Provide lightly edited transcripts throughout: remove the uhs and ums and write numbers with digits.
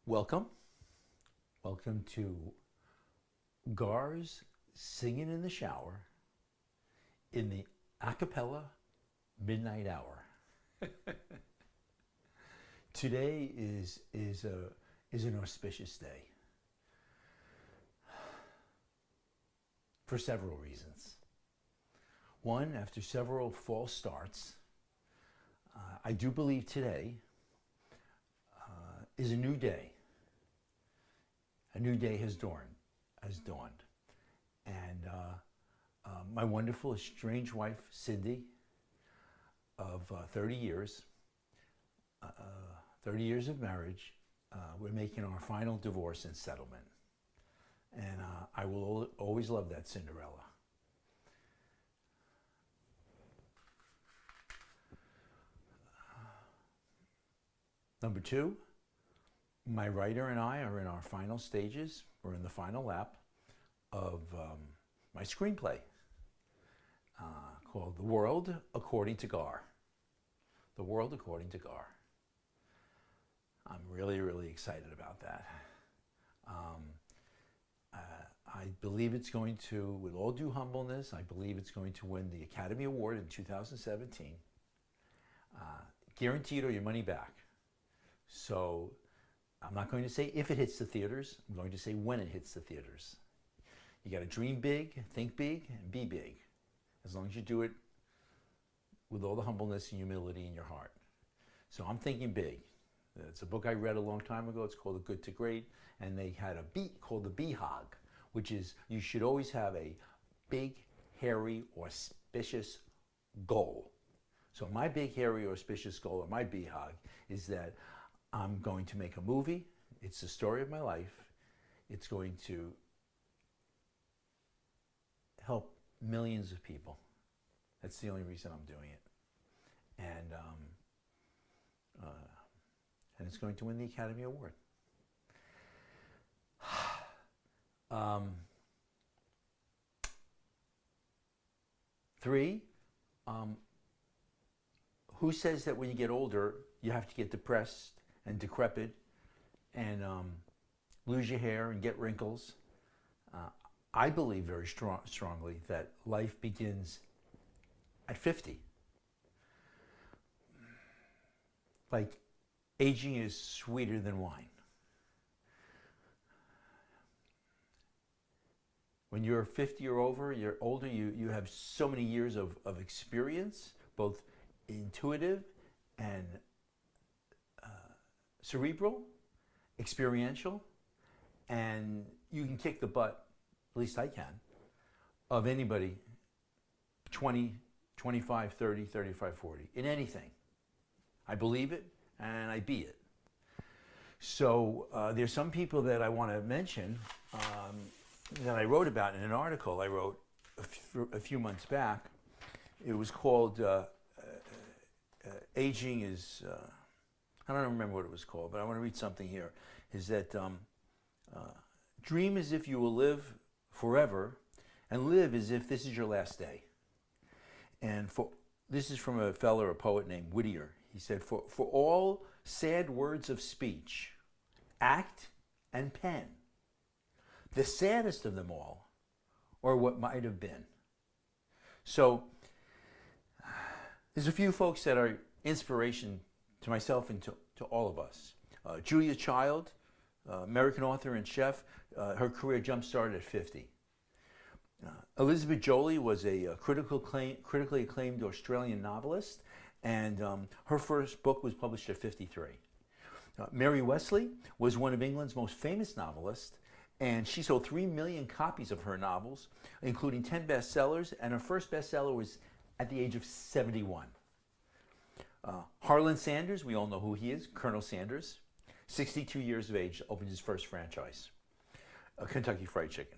Welcome. Welcome to GAR'S Singing in the Shower in the acapella midnight hour. Today is an auspicious day for several reasons. One, after several false starts, I do believe today is a new day. A new day has dawned. And my wonderful, estranged wife, Cindy, of 30 years of marriage, we're making our final divorce and settlement. And I will always love that Cinderella. Number two, my writer and I are in our final stages. We're in the final lap of my screenplay called The World According to Gar. The World According to Gar. I'm really, really excited about that. I believe it's going to, with all due humbleness, I believe it's going to win the Academy Award in 2017. Guaranteed or your money back. So I'm not going to say if it hits the theaters, I'm going to say when it hits the theaters. You got to dream big, think big, and be big. As long as you do it with all the humbleness and humility in your heart. So I'm thinking big. It's a book I read a long time ago. It's called The Good to Great. And they had a beat called the BHOG, which is you should always have a big, hairy, auspicious goal. So my big, hairy, auspicious goal, or my BHOG, is that I'm going to make a movie. It's the story of my life. It's going to help millions of people. That's the only reason I'm doing it. And it's going to win the Academy Award. Three, who says that when you get older, you have to get depressed and decrepit and lose your hair and get wrinkles? I believe very strongly that life begins at 50. Like, aging is sweeter than wine. When you're 50 or over, you're older, you have so many years of experience, both intuitive and cerebral, experiential, and you can kick the butt, at least I can, of anybody 20, 25, 30, 35, 40, in anything. I believe it and I be it. So there's some people that I want to mention that I wrote about in an article I wrote a few months back. It was called Aging is, I don't remember what it was called, but I want to read something here. Is that dream as if you will live forever and live as if this is your last day. And this is from a poet named Whittier. He said, for all sad words of speech, act and pen, the saddest of them all are what might have been. So there's a few folks that are inspiration to myself and to all of us. Julia Child, American author and chef, her career jump-started at 50. Elizabeth Joly was a critically acclaimed Australian novelist, and her first book was published at 53. Mary Wesley was one of England's most famous novelists, and she sold 3 million copies of her novels, including 10 bestsellers, and her first bestseller was at the age of 71. Harlan Sanders, we all know who he is, Colonel Sanders, 62 years of age, opened his first franchise, Kentucky Fried Chicken.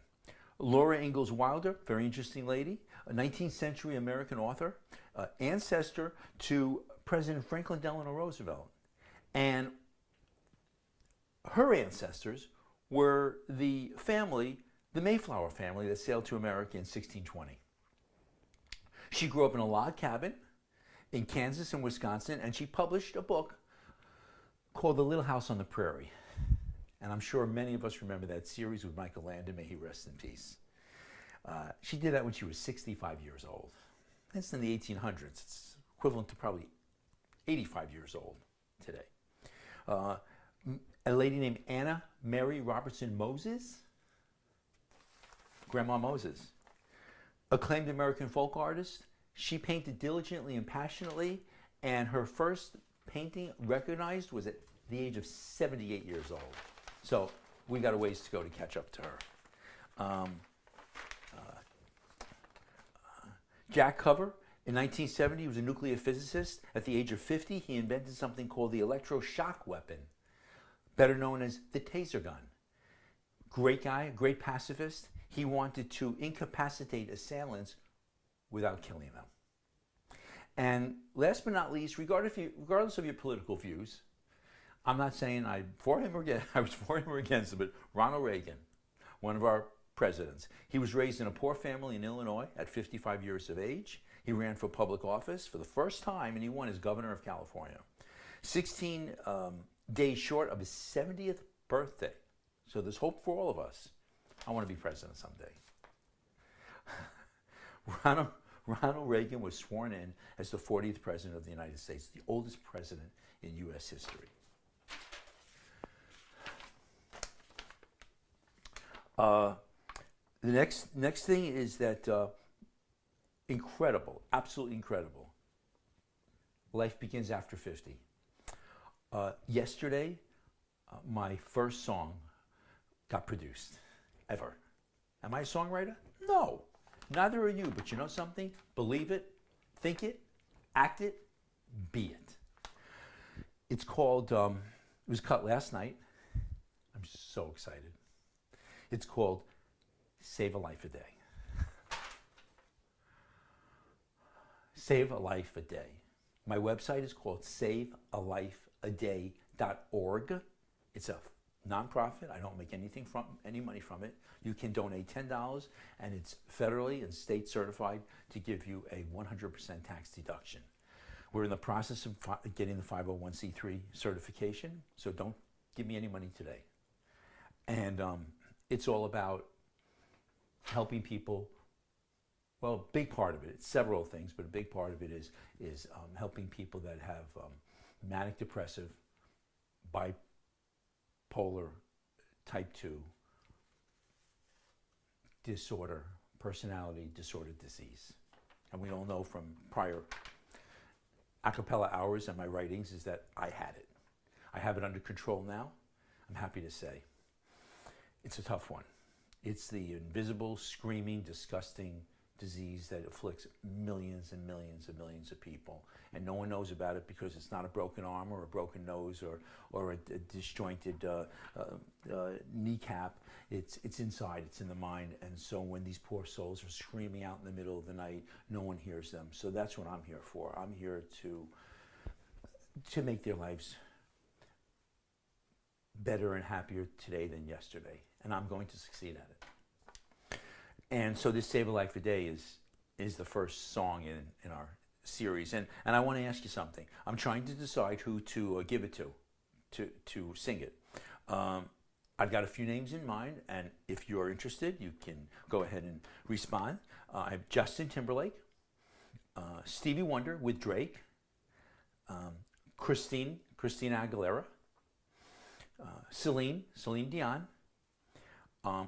Laura Ingalls Wilder, very interesting lady, a 19th century American author, ancestor to President Franklin Delano Roosevelt. And her ancestors were the Mayflower family that sailed to America in 1620. She grew up in a log cabin in Kansas and Wisconsin, and she published a book called The Little House on the Prairie. And I'm sure many of us remember that series with Michael Landon, may he rest in peace. She did that when she was 65 years old. That's in the 1800s. It's equivalent to probably 85 years old today. A lady named Anna Mary Robertson Moses, Grandma Moses, acclaimed American folk artist. She painted diligently and passionately, and her first painting recognized was at the age of 78 years old. So we got a ways to go to catch up to her. Jack Cover, in 1970, he was a nuclear physicist. At the age of 50, he invented something called the electroshock weapon, better known as the taser gun. Great guy, great pacifist. He wanted to incapacitate assailants without killing them. And last but not least, regardless of your political views, I'm not saying I was for him or against him, but Ronald Reagan, one of our presidents. He was raised in a poor family in Illinois at 55 years of age. He ran for public office for the first time, and he won as governor of California. 16 days short of his 70th birthday. So there's hope for all of us. I want to be president someday. Ronald Reagan was sworn in as the 40th president of the United States, the oldest president in U.S. history. The next thing is that incredible, absolutely incredible. Life begins after 50. Yesterday, my first song got produced, ever. Am I a songwriter? No, neither are you, but you know something? Believe it, think it, act it, be it. It's called, it was cut last night. I'm so excited. It's called Save a Life a Day. Save a Life a Day. My website is called savealifeaday.org. It's a nonprofit. I don't make any money from it. You can donate $10, and it's federally and state certified to give you a 100% tax deduction. We're in the process of getting the 501c3 certification, so don't give me any money today. And it's all about helping people. Well, a big part of it, it's several things, but a big part of it is helping people that have manic depressive, bipolar, type 2 disorder, personality disorder disease. And we all know from prior a cappella hours and my writings is that I had it. I have it under control now, I'm happy to say. It's a tough one. It's the invisible, screaming, disgusting disease that afflicts millions and millions and millions of people. And no one knows about it because it's not a broken arm or a broken nose or a disjointed kneecap. It's inside, it's in the mind. And so when these poor souls are screaming out in the middle of the night, no one hears them. So that's what I'm here for. I'm here to make their lives better and happier today than yesterday. And I'm going to succeed at it. And so this Save a Life a Day is the first song in our series. And I want to ask you something. I'm trying to decide who to give it to sing it. I've got a few names in mind, and if you're interested, you can go ahead and respond. I have Justin Timberlake, Stevie Wonder with Drake, Christina Aguilera, Celine Dion,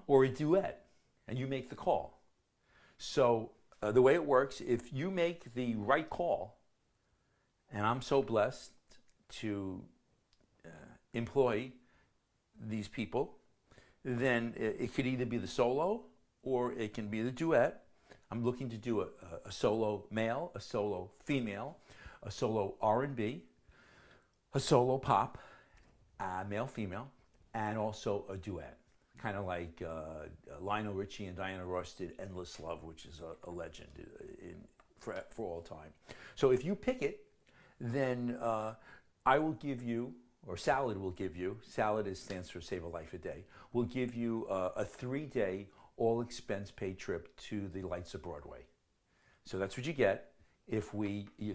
or a duet. And you make the call. So the way it works, if you make the right call, and I'm so blessed to employ these people, then it could either be the solo or it can be the duet. I'm looking to do a solo male, a solo female, a solo R&B, a solo pop, male, female, and also a duet. Kind of like Lionel Richie and Diana Ross did Endless Love, which is a legend for all time. So if you pick it, then I will give you, or Salad will give you, Salad stands for Save a Life a Day, will give you a 3-day all expense paid trip to the Lights of Broadway. So that's what you get if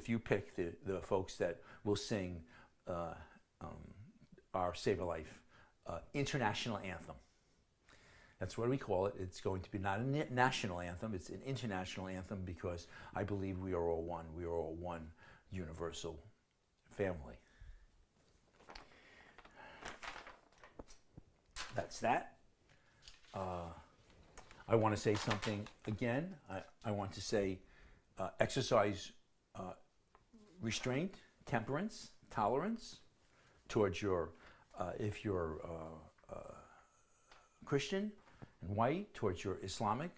you pick the folks that will sing our Save a Life international anthem. That's what we call it. It's going to be not a national anthem, it's an international anthem, because I believe we are all one. We are all one universal family. That's that. I want to say something again. I want to say exercise restraint, temperance, tolerance towards your, if you're Christian and white, towards your Islamic,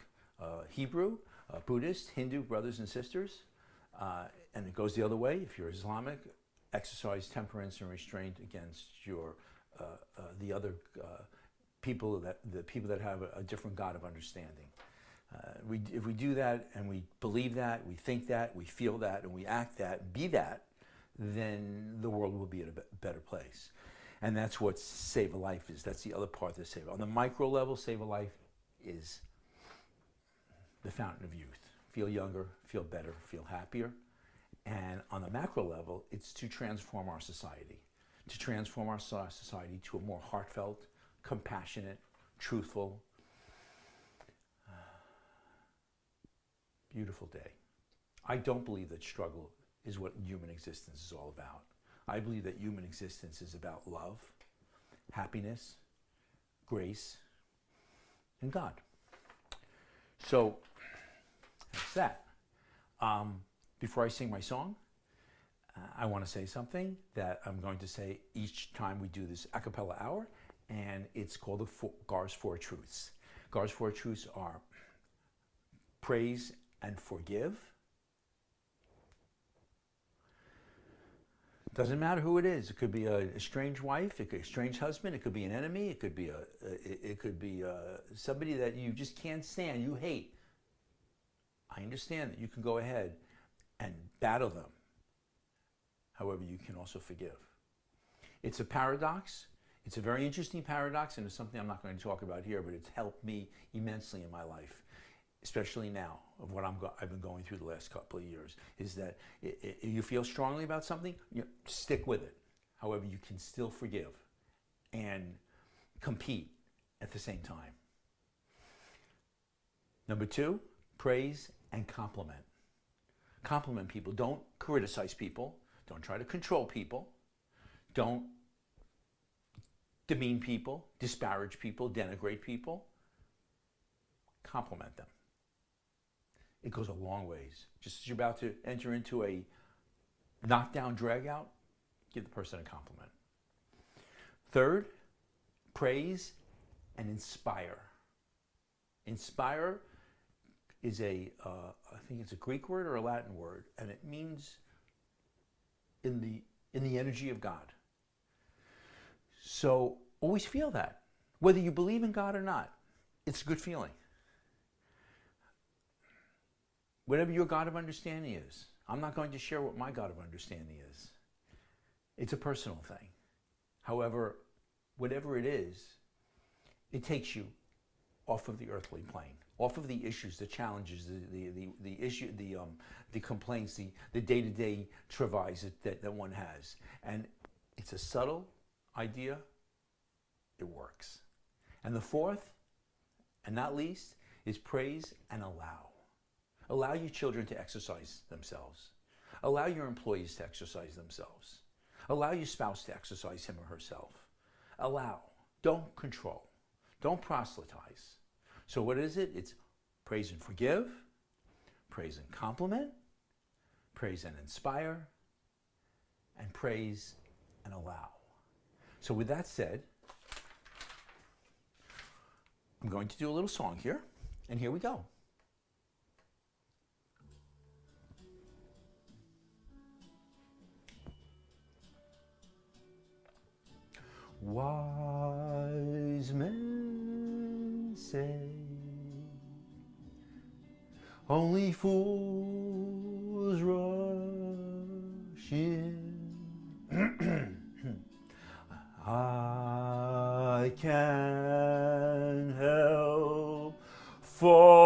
Hebrew, Buddhist, Hindu brothers and sisters. And it goes the other way. If you're Islamic, exercise temperance and restraint against your the other people that have a different God of understanding. If we do that and we believe that, we think that, we feel that, and we act that, be that, then the world will be at a better place. And that's what Save a Life is. That's the other part of Save. On the micro level, Save a Life is the fountain of youth. Feel younger, feel better, feel happier. And on the macro level, it's to transform our society. To transform our society to a more heartfelt, compassionate, truthful, beautiful day. I don't believe that struggle is what human existence is all about. I believe that human existence is about love, happiness, grace, and God. So that's that. Before I sing my song, I want to say something that I'm going to say each time we do this a cappella hour, and it's called the GAR'S 4 Truths. GAR'S 4 Truths are praise and forgive. Doesn't matter who it is. It could be a estranged wife, it could be a estranged husband, it could be an enemy, it could be somebody that you just can't stand, you hate. I understand that you can go ahead and battle them. However, you can also forgive. It's a paradox. It's a very interesting paradox, and it's something I'm not going to talk about here, but it's helped me immensely in my life, especially now of what I've been going through the last couple of years, is that you feel strongly about something, stick with it. However, you can still forgive and compete at the same time. Number 2, praise and compliment. Compliment people. Don't criticize people. Don't try to control people. Don't demean people, disparage people, denigrate people. Compliment them. It goes a long ways. Just as you're about to enter into a knockdown, drag out, give the person a compliment. 3rd, praise and inspire. Inspire is I think it's a Greek word or a Latin word, and it means in the energy of God. So always feel that. Whether you believe in God or not, it's a good feeling. Whatever your God of understanding is, I'm not going to share what my God of understanding is. It's a personal thing. However, whatever it is, it takes you off of the earthly plane, off of the issues, the challenges, the complaints, the day-to-day travails that one has. And it's a subtle idea. It works. And the 4th, and not least, is praise and allow. Allow your children to exercise themselves. Allow your employees to exercise themselves. Allow your spouse to exercise him or herself. Allow. Don't control. Don't proselytize. So what is it? It's praise and forgive, praise and compliment, praise and inspire, and praise and allow. So with that said, I'm going to do a little song here, and here we go. Wise men say only fools rush in. I can't help falling